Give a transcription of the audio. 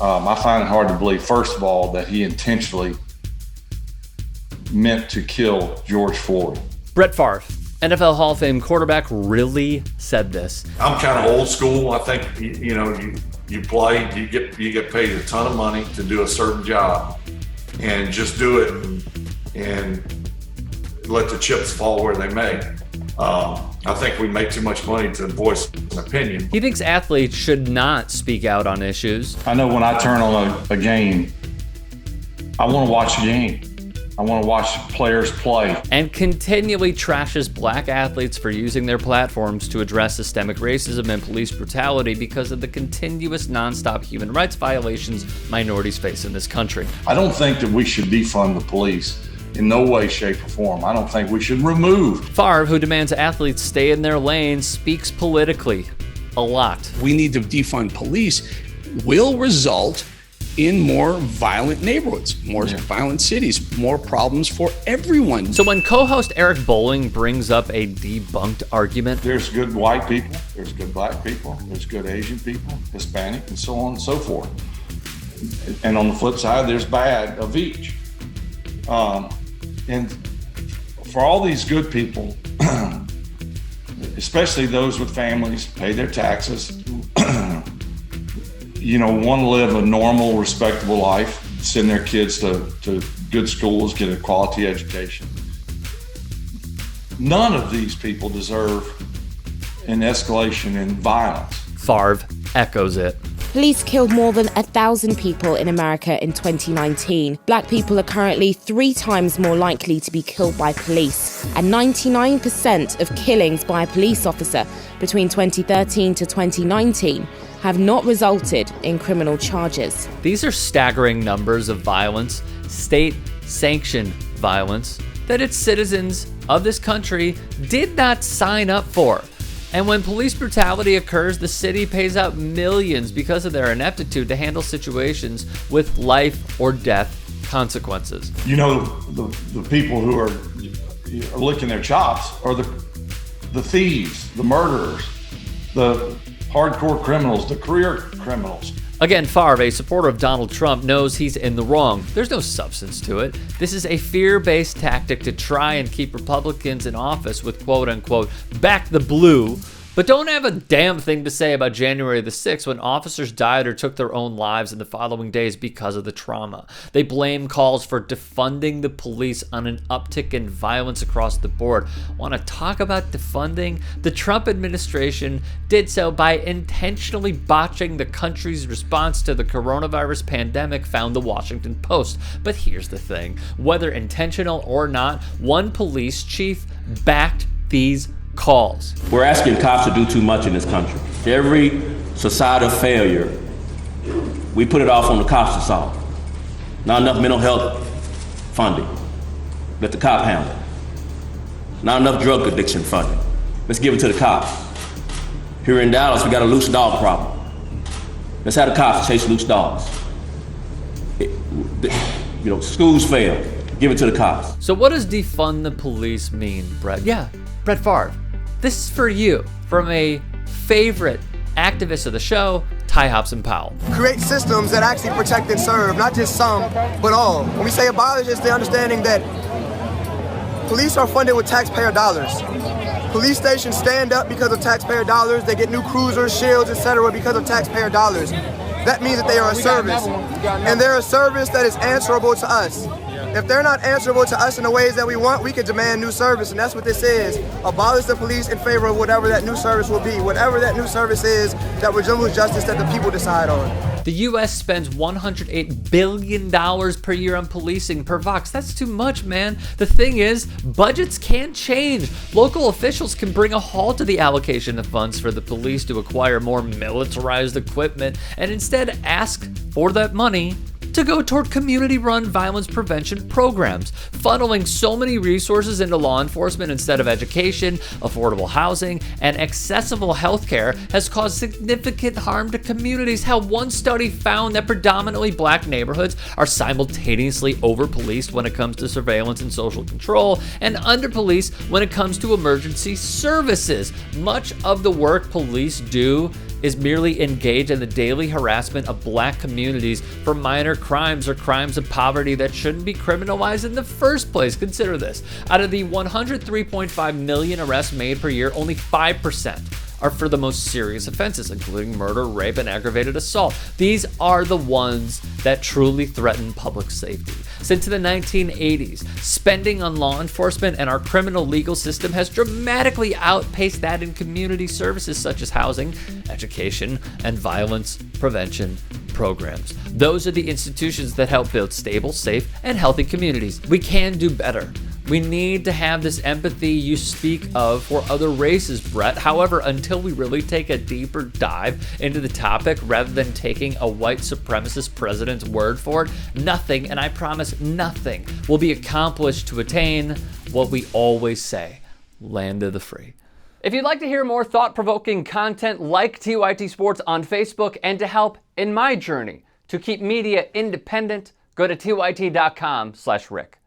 I find it hard to believe, first of all, that he intentionally meant to kill George Floyd. Brett Favre, NFL Hall of Fame quarterback, really said this. I'm kind of old school. I think you play, you get paid a ton of money to do a certain job, and just do it and let the chips fall where they may. I think we make too much money to voice an opinion. He thinks athletes should not speak out on issues. I know when I turn on a game, I want to watch the game. I want to watch players play. And continually trashes black athletes for using their platforms to address systemic racism and police brutality because of the continuous nonstop human rights violations minorities face in this country. I don't think that we should defund the police. In no way, shape, or form. I don't think we should remove. Favre, who demands athletes stay in their lane, speaks politically a lot. We need to defund police will result in more violent neighborhoods, more violent cities, more problems for everyone. So when co-host Eric Bolling brings up a debunked argument, there's good white people, there's good black people, there's good Asian people, Hispanic, and so on and so forth. And on the flip side, there's bad of each. And for all these good people, especially those with families, pay their taxes, want to live a normal, respectable life, send their kids to good schools, get a quality education. None of these people deserve an escalation in violence. Favre echoes it. Police killed more than 1,000 people in America in 2019. Black people are currently 3 times more likely to be killed by police. And 99% of killings by a police officer between 2013 to 2019 have not resulted in criminal charges. These are staggering numbers of violence, state-sanctioned violence, that its citizens of this country did not sign up for. And when police brutality occurs, the city pays out millions because of their ineptitude to handle situations with life or death consequences. The people who are licking their chops are the thieves, the murderers, the hardcore criminals, the career criminals. Again, Favre, a supporter of Donald Trump, knows he's in the wrong. There's no substance to it. This is a fear-based tactic to try and keep Republicans in office with quote-unquote back the blue, but don't have a damn thing to say about January the 6th when officers died or took their own lives in the following days because of the trauma. They blame calls for defunding the police on an uptick in violence across the board. Want to talk about defunding? The Trump administration did so by intentionally botching the country's response to the coronavirus pandemic, found the Washington Post. But here's the thing, whether intentional or not, one police chief backed these calls. We're asking cops to do too much in this country. Every societal failure, we put it off on the cops to solve. Not enough mental health funding. Let the cop handle it. Not enough drug addiction funding. Let's give it to the cops. Here in Dallas, we got a loose dog problem. Let's have the cops chase loose dogs. Schools fail. Give it to the cops. So what does defund the police mean, Brett? Yeah, Brett Favre. This is for you, from a favorite activist of the show, Ty Hobson-Powell. Create systems that actually protect and serve, not just some, but all. When we say abolish, it's the understanding that police are funded with taxpayer dollars. Police stations stand up because of taxpayer dollars. They get new cruisers, shields, etc. because of taxpayer dollars. That means that they are a service. And they're a service that is answerable to us. If they're not answerable to us in the ways that we want, we could demand new service, and that's what this is. Abolish the police in favor of whatever that new service will be, whatever that new service is that resembles justice that the people decide on. The U.S. spends $108 billion per year on policing per Vox. That's too much, man. The thing is, budgets can change. Local officials can bring a halt to the allocation of funds for the police to acquire more militarized equipment and instead ask for that money to go toward community-run violence prevention programs. Funneling so many resources into law enforcement instead of education, affordable housing, and accessible healthcare has caused significant harm to communities. How one study found that predominantly black neighborhoods are simultaneously over-policed when it comes to surveillance and social control, and under-policed when it comes to emergency services. Much of the work police do is merely engaged in the daily harassment of black communities for minor crimes or crimes of poverty that shouldn't be criminalized in the first place. Consider this. Out of the 103.5 million arrests made per year, only 5% are for the most serious offenses, including murder, rape, and aggravated assault. These are the ones that truly threaten public safety. Since the 1980s, spending on law enforcement and our criminal legal system has dramatically outpaced that in community services such as housing, education, and violence prevention programs. Those are the institutions that help build stable, safe, and healthy communities. We can do better. We need to have this empathy you speak of for other races, Brett. However, until we really take a deeper dive into the topic rather than taking a white supremacist president's word for it, nothing, and I promise nothing, will be accomplished to attain what we always say, land of the free. If you'd like to hear more thought-provoking content like TYT Sports on Facebook and to help in my journey to keep media independent, go to tyt.com/Rick.